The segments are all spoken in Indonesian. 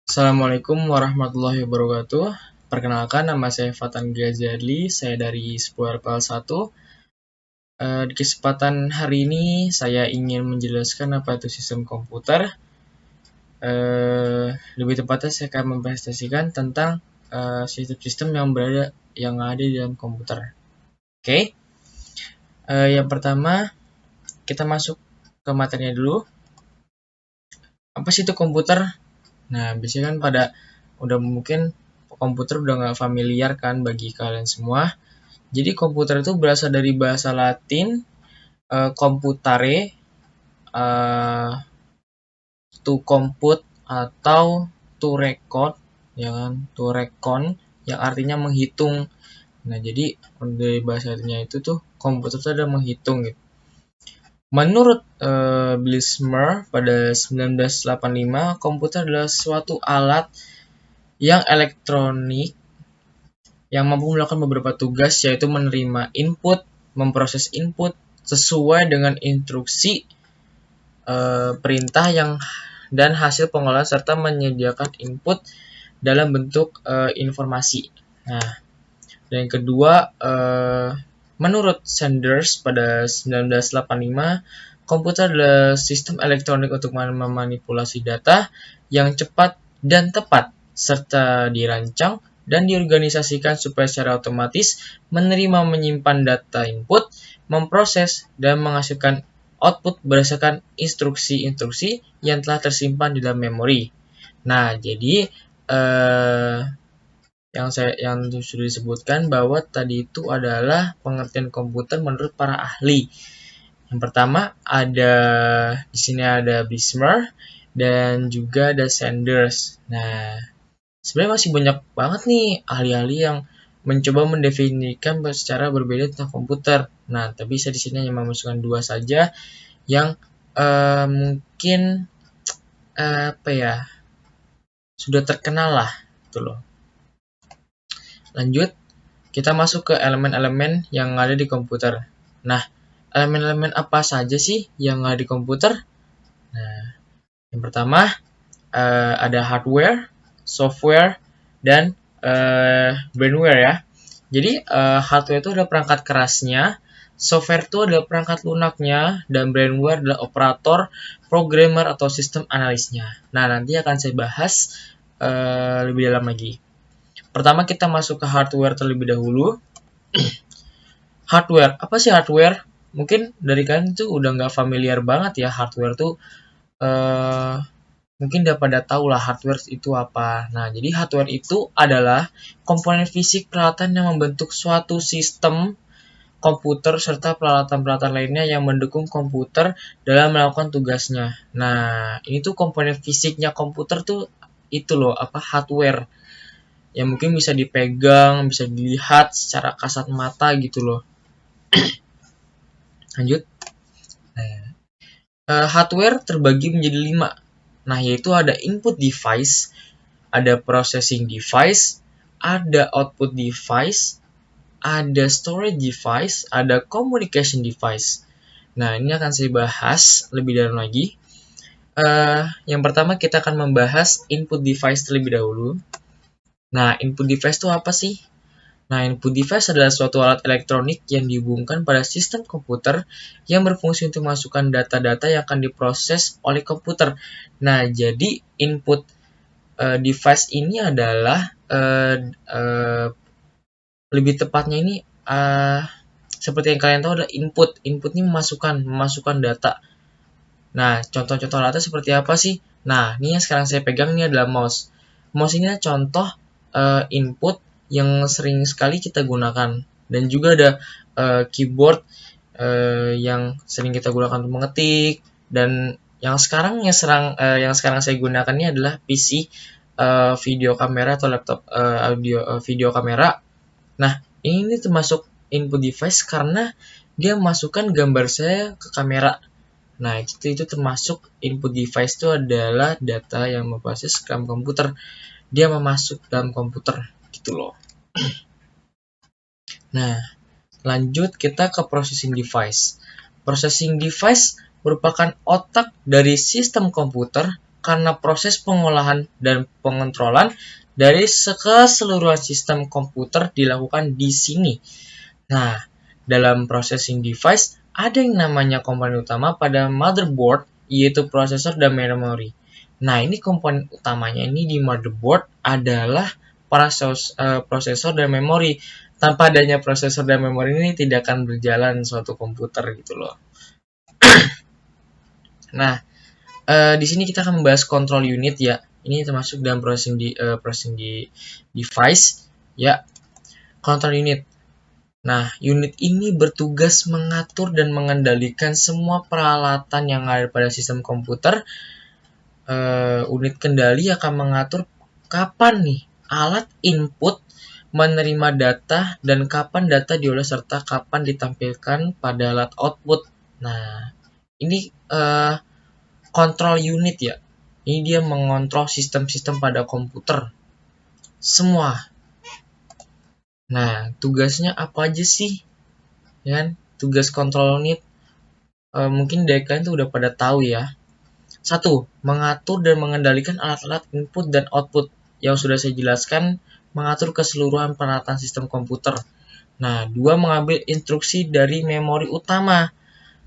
Assalamualaikum warahmatullahi wabarakatuh. Perkenalkan, nama saya Fatan Ghazali, saya dari Sepuarpal 1. Di kesempatan hari ini, saya ingin menjelaskan apa itu sistem komputer. Lebih tepatnya, saya akan mempresentasikan tentang sistem-sistem yang ada di dalam komputer. Oke, yang pertama, kita masuk ke materinya dulu. Apa sih itu komputer? Nah, biasanya kan udah mungkin komputer udah nggak familiar kan bagi kalian semua. Jadi komputer itu berasal dari bahasa Latin computare, to compute atau to record, ya kan, to recon, yang artinya menghitung. Nah, jadi dari bahasa Latinnya itu tuh komputer itu ada menghitung gitu. Menurut Blismer pada 1985, komputer adalah suatu alat yang elektronik yang mampu melakukan beberapa tugas, yaitu menerima input, memproses input sesuai dengan instruksi perintah dan hasil pengolahan, serta menyediakan input dalam bentuk informasi. Nah, dan yang kedua, menurut Sanders pada 1985, komputer adalah sistem elektronik untuk memanipulasi data yang cepat dan tepat, serta dirancang dan diorganisasikan supaya secara otomatis menerima menyimpan data input, memproses, dan menghasilkan output berdasarkan instruksi-instruksi yang telah tersimpan di dalam memori. Nah, jadi yang sudah disebutkan bahwa tadi itu adalah pengertian komputer menurut para ahli. Yang pertama di sini ada Blismer dan juga ada Sanders. Nah, sebenarnya masih banyak banget nih ahli-ahli yang mencoba mendefinisikan secara berbeda tentang komputer. Nah, tapi saya di sini hanya memasukkan dua saja yang mungkin sudah terkenal lah, gitu loh. Lanjut, kita masuk ke elemen-elemen yang ada di komputer. Nah, elemen-elemen apa saja sih yang ada di komputer? Nah, yang pertama ada hardware, software, dan brainware ya. Jadi hardware itu adalah perangkat kerasnya, software itu adalah perangkat lunaknya, dan brainware adalah operator, programmer, atau sistem analisnya. Nah, nanti akan saya bahas lebih dalam lagi. Pertama kita masuk ke hardware terlebih dahulu. Hardware, apa sih hardware? Mungkin dari kalian tuh udah nggak familiar banget ya hardware tuh. Mungkin udah pada tahu lah hardware itu apa. Nah, jadi hardware itu adalah komponen fisik peralatan yang membentuk suatu sistem komputer serta peralatan-peralatan lainnya yang mendukung komputer dalam melakukan tugasnya. Nah, ini tuh komponen fisiknya komputer tuh itu loh, hardware. Yang mungkin bisa dipegang, bisa dilihat secara kasat mata gitu loh. Lanjut. Hardware terbagi menjadi 5. Nah, yaitu ada input device, ada processing device, ada output device, ada storage device, ada communication device. Nah, ini akan saya bahas lebih dalam lagi. Yang pertama kita akan membahas input device terlebih dahulu. Nah, input device itu apa sih? Nah, input device adalah suatu alat elektronik yang dihubungkan pada sistem komputer yang berfungsi untuk masukkan data-data yang akan diproses oleh komputer. Nah, jadi input device ini adalah lebih tepatnya ini seperti yang kalian tahu adalah input. Input ini memasukkan data. Nah, contoh-contoh alatnya seperti apa sih? Nah, ini yang sekarang saya pegang ini adalah mouse. Mouse ini adalah contoh input yang sering sekali kita gunakan. Dan juga ada keyboard yang sering kita gunakan untuk mengetik. Dan yang sekarang saya gunakan ini adalah PC video kamera atau laptop video kamera. Nah, ini termasuk input device karena dia masukkan gambar saya ke kamera. Nah, itu termasuk input device itu adalah data yang memproses ke dalam komputer. Dia memasuk dalam komputer, gitu loh. Nah, lanjut kita ke processing device. Processing device merupakan otak dari sistem komputer karena proses pengolahan dan pengontrolan dari keseluruhan sistem komputer dilakukan di sini. Nah, dalam processing device ada yang namanya komponen utama pada motherboard, yaitu prosesor dan memori. Nah, ini komponen utamanya ini di motherboard adalah prosesor dan memori. Tanpa adanya prosesor dan memori ini tidak akan berjalan suatu komputer gitu loh. Nah, di sini kita akan membahas control unit ya. Ini termasuk dalam processing device ya. Control unit. Nah, unit ini bertugas mengatur dan mengendalikan semua peralatan yang ada pada sistem komputer. Unit kendali akan mengatur kapan nih alat input menerima data dan kapan data diolah serta kapan ditampilkan pada alat output. Nah, ini control unit ya. Ini dia mengontrol sistem-sistem pada komputer semua. Nah, tugasnya apa aja sih? Ya kan? Tugas control unit mungkin dari kalian tuh udah pada tahu ya. 1. Mengatur dan mengendalikan alat-alat input dan output. Yang sudah saya jelaskan, mengatur keseluruhan peralatan sistem komputer. Nah, 2. Mengambil instruksi dari memori utama.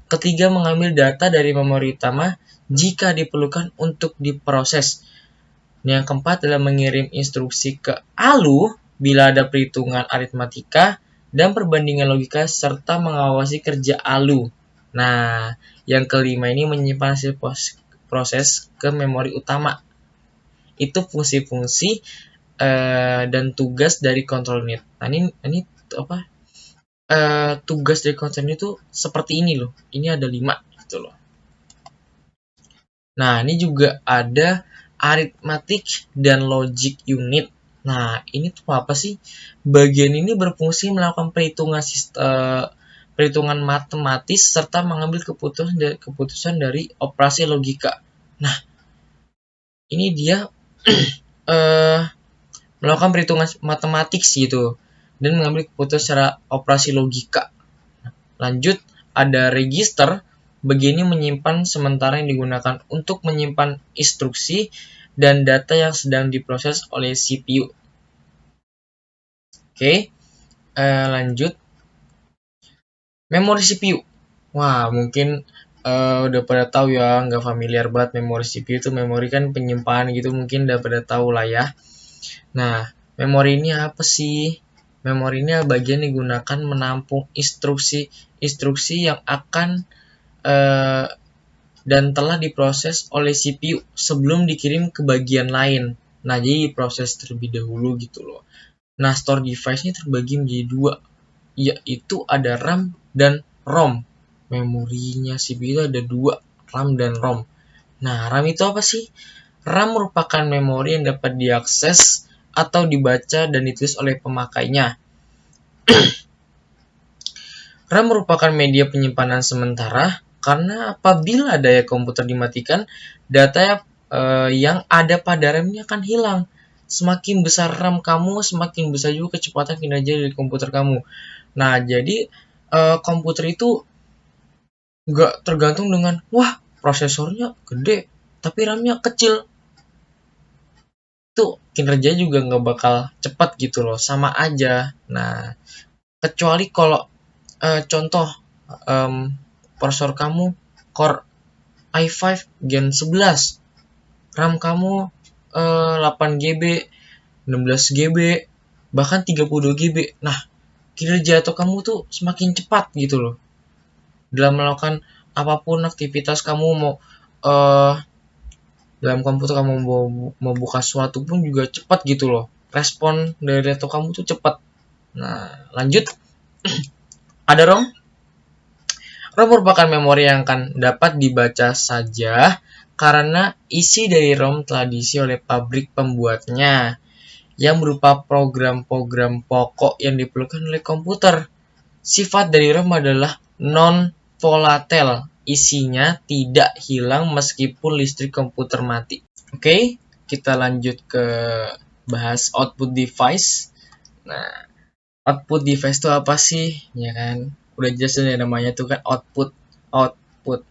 Ketiga, mengambil data dari memori utama jika diperlukan untuk diproses. Yang keempat adalah mengirim instruksi ke ALU bila ada perhitungan aritmatika dan perbandingan logika serta mengawasi kerja ALU. Nah, yang kelima ini menyimpan hasil proses ke memori utama. Itu fungsi-fungsi dan tugas dari control unit. Nah, ini apa? Tugas dari control unit itu seperti ini loh. Ini ada 5 gitu loh. Nah, ini juga ada arithmetic dan logic unit. Nah, ini tuh apa sih? Bagian ini berfungsi melakukan perhitungan matematis serta mengambil keputusan dari operasi logika. Nah, ini dia melakukan perhitungan matematik gitu dan mengambil keputusan secara operasi logika. Lanjut, ada register. Begini menyimpan sementara yang digunakan untuk menyimpan instruksi dan data yang sedang diproses oleh CPU. Oke, lanjut. Memori CPU. Wah, mungkin udah pada tahu ya, nggak familiar banget memori CPU itu. Memori kan penyimpanan gitu, mungkin udah pada tahu lah ya. Nah, memori ini apa sih? Memori ini bagian digunakan menampung instruksi yang akan dan telah diproses oleh CPU sebelum dikirim ke bagian lain. Nah, jadi diproses terlebih dahulu gitu loh. Nah, store device-nya terbagi menjadi 2, yaitu ada RAM dan ROM. Memorinya CPU itu ada 2, RAM dan ROM. Nah, RAM itu apa sih? RAM merupakan memori yang dapat diakses atau dibaca dan ditulis oleh pemakainya. RAM merupakan media penyimpanan sementara karena apabila daya komputer dimatikan, data yang ada pada RAM ini akan hilang. Semakin besar RAM kamu, semakin besar juga kecepatan kinerja dari komputer kamu. Nah, jadi komputer itu nggak tergantung dengan, wah prosesornya gede, tapi RAM-nya kecil. Itu kinerja juga nggak bakal cepat gitu loh, sama aja. Nah, kecuali kalau contoh prosesor kamu Core i5 Gen 11, RAM kamu 8GB, 16GB, bahkan 32GB. Nah, kinerja atau kamu tuh semakin cepat gitu loh. Dalam melakukan apapun aktivitas kamu mau dalam komputer kamu mau buka sesuatu pun juga cepat gitu loh. Respon dari laptop kamu tuh cepat. Nah, lanjut. Ada ROM. ROM merupakan memori yang akan dapat dibaca saja karena isi dari ROM telah diisi oleh pabrik pembuatnya yang berupa program-program pokok yang diperlukan oleh komputer. Sifat dari ROM adalah non-volatile, isinya tidak hilang meskipun listrik komputer mati. Oke, kita lanjut ke bahas output device. Nah, output device itu apa sih? Ya kan? Udah jelas ya namanya tuh kan output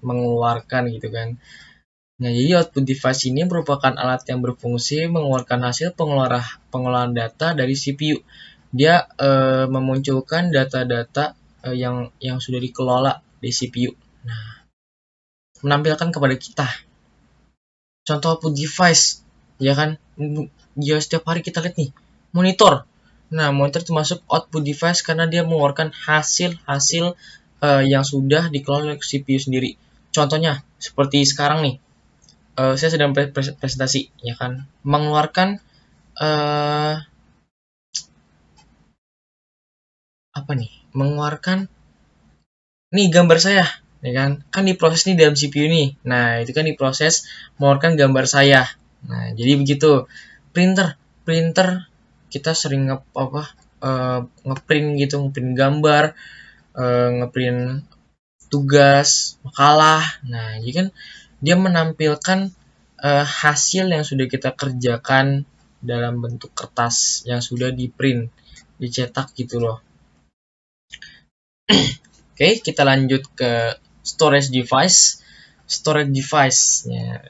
mengeluarkan gitu kan. Nah, jadi output device ini merupakan alat yang berfungsi mengeluarkan hasil pengelolaan data dari CPU. Dia memunculkan data-data yang sudah dikelola di CPU. Nah, menampilkan kepada kita contoh output device, ya kan? Ya setiap hari kita lihat nih, monitor. Nah, monitor termasuk output device karena dia mengeluarkan hasil-hasil yang sudah dikelola oleh CPU sendiri. Contohnya seperti sekarang nih, saya sedang presentasi, ya kan, mengeluarkan apa nih? Mengeluarkan nih gambar saya, ya kan diproses nih dalam CPU nih. Nah, itu kan diproses mengeluarkan gambar saya. Nah, jadi begitu. Printer kita sering ngeprint gitu, ngeprint gambar, ngeprint tugas, makalah. Nah, jadi kan dia menampilkan hasil yang sudah kita kerjakan dalam bentuk kertas yang sudah di-print, dicetak gitu loh. Oke, kita lanjut ke storage device. Storage device, ya,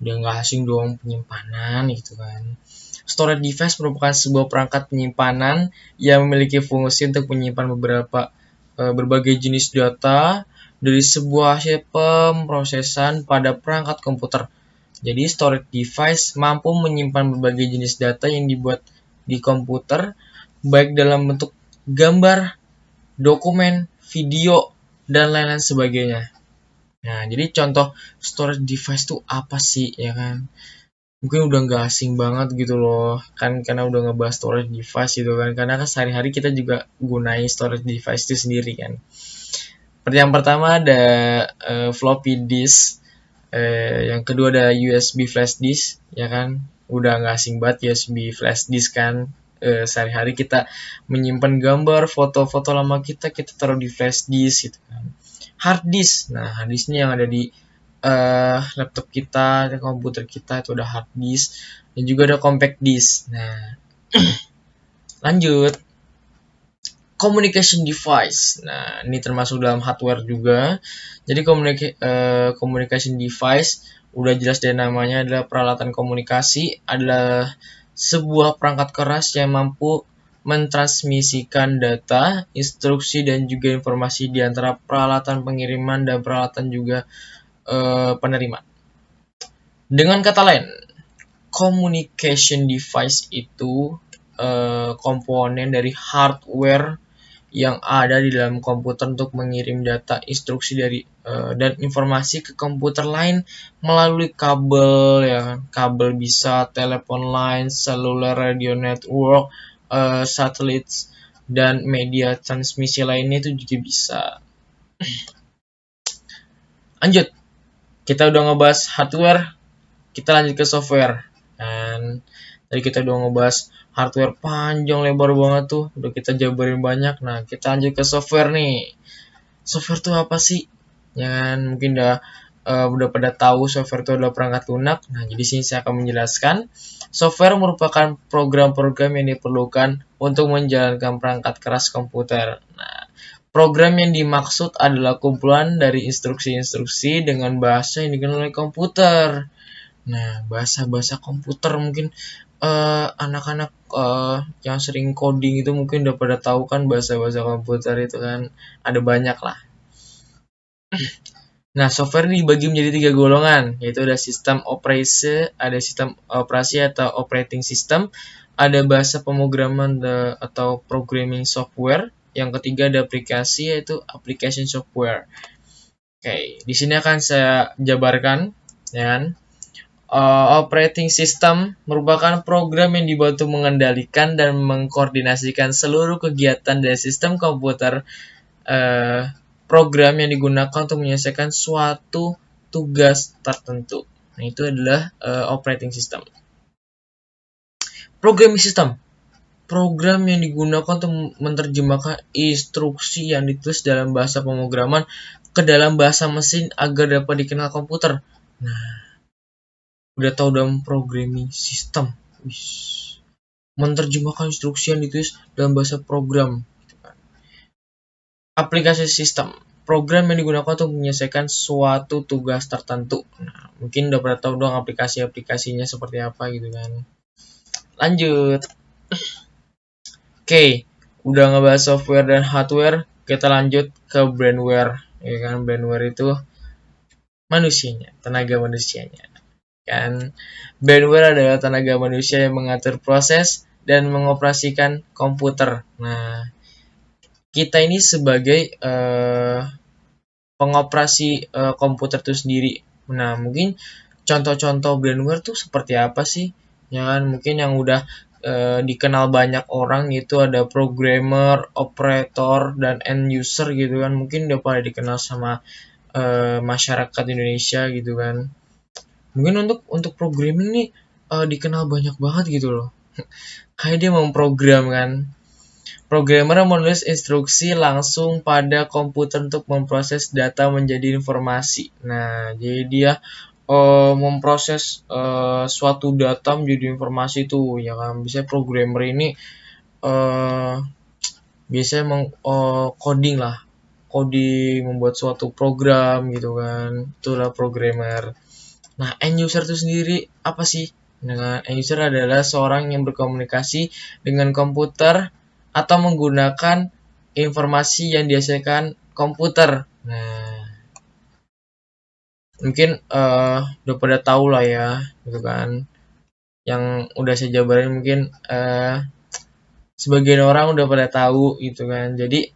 udah nggak asing dong penyimpanan gitu kan. Storage device merupakan sebuah perangkat penyimpanan yang memiliki fungsi untuk menyimpan berbagai jenis data dari sebuah hasil pemrosesan pada perangkat komputer. Jadi storage device mampu menyimpan berbagai jenis data yang dibuat di komputer, baik dalam bentuk gambar, dokumen, video, dan lain-lain sebagainya. Nah, jadi contoh storage device itu apa sih, ya kan? Mungkin udah nggak asing banget gitu loh, kan karena udah ngebahas storage device gitu kan. Karena kan sehari-hari kita juga gunain storage device itu sendiri kan. Yang pertama ada floppy disk, yang kedua ada USB flash disk, ya kan? Udah nggak asing banget USB flash disk kan. Sehari-hari kita menyimpan gambar, foto-foto lama kita taruh di flash disk gitu kan. Hard disk, nah hard disk ini yang ada di laptop kita, komputer kita itu ada hard disk, dan juga ada compact disk. Nah, lanjut communication device. Nah, ini termasuk dalam hardware juga. Jadi communication device udah jelas dari namanya adalah peralatan komunikasi, adalah sebuah perangkat keras yang mampu mentransmisikan data, instruksi, dan juga informasi di antara peralatan pengiriman dan peralatan juga penerima. Dengan kata lain, communication device itu komponen dari hardware yang ada di dalam komputer untuk mengirim data, instruksi dan informasi ke komputer lain melalui kabel, ya kan? Kabel bisa telepon line, cellular radio network, satelit, dan media transmisi lainnya itu juga bisa. Lanjut, kita udah ngebahas hardware, kita lanjut ke software. Dan tadi kita udah ngebahas hardware panjang lebar banget tuh, udah kita jabarin banyak. Nah, kita lanjut ke software nih. Software tuh apa sih? Ya kan, mungkin udah pada tahu software itu adalah perangkat lunak. Nah, jadi sini saya akan menjelaskan. Software merupakan program-program yang diperlukan untuk menjalankan perangkat keras komputer. Nah, program yang dimaksud adalah kumpulan dari instruksi-instruksi dengan bahasa yang dikenal oleh komputer. Nah, bahasa-bahasa komputer mungkin anak-anak yang sering coding itu mungkin udah pada tahu kan bahasa-bahasa komputer itu kan ada banyak lah. Nah, software ini dibagi menjadi 3 golongan, yaitu ada sistem operasi atau operating system, ada bahasa pemrograman atau programming software, yang ketiga ada aplikasi yaitu application software. Oke, di sini akan saya jabarkan, ya kan? Operating system merupakan program yang dibantu mengendalikan dan mengkoordinasikan seluruh kegiatan dari sistem komputer. Program yang digunakan untuk menyelesaikan suatu tugas tertentu. Nah, itu adalah operating system. Programming system, program yang digunakan untuk menerjemahkan instruksi yang ditulis dalam bahasa pemrograman ke dalam bahasa mesin agar dapat dikenal komputer. Nah, udah tahu dalam programming system, menerjemahkan instruksi yang ditulis dalam bahasa program. Aplikasi sistem, program yang digunakan untuk menyelesaikan suatu tugas tertentu. Nah, mungkin udah pernah tahu dong aplikasi-aplikasinya seperti apa gitu kan. Lanjut. Oke, udah ngebahas software dan hardware, kita lanjut ke brandware. Ya kan, brandware itu manusianya, tenaga manusianya. Kan, brandware adalah tenaga manusia yang mengatur proses dan mengoperasikan komputer. Nah, kita ini sebagai pengoperasi komputer itu sendiri. Nah, mungkin contoh-contoh brandware tuh seperti apa sih? Ya kan, mungkin yang udah dikenal banyak orang itu ada programmer, operator, dan end user gitu kan. Mungkin udah pada dikenal sama masyarakat Indonesia gitu kan. Mungkin untuk programming nih dikenal banyak banget gitu loh. Kayak dia memprogram kan. Programmer menulis instruksi langsung pada komputer untuk memproses data menjadi informasi. Nah, jadi dia memproses suatu data menjadi informasi itu, ya kan. Biasanya programmer ini biasanya coding lah, coding, membuat suatu program gitu kan. Itulah programmer. Nah, end user itu sendiri apa sih? Nah, end user adalah seorang yang berkomunikasi dengan komputer atau menggunakan informasi yang dihasilkan komputer. Nah, mungkin udah pada tahu lah ya, gitu kan. Yang udah saya jabarin mungkin sebagian orang udah pada tahu gitu kan. Jadi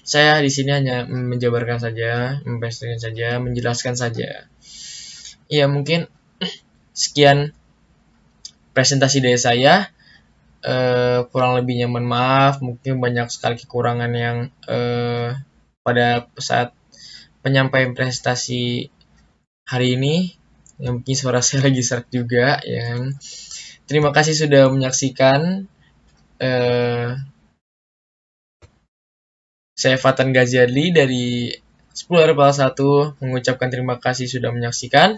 saya di sini hanya menjabarkan saja, mempresentasikan saja, menjelaskan saja. Ya, mungkin sekian presentasi dari saya. Kurang lebihnya mohon maaf, mungkin banyak sekali kekurangan yang pada saat penyampaian presentasi hari ini. Yang mungkin suara saya lagi serak juga ya. Terima kasih sudah menyaksikan. Saya Fatan Ghaziadli dari 10 RPL 1 mengucapkan terima kasih sudah menyaksikan.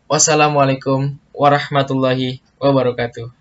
Wassalamualaikum warahmatullahi wabarakatuh.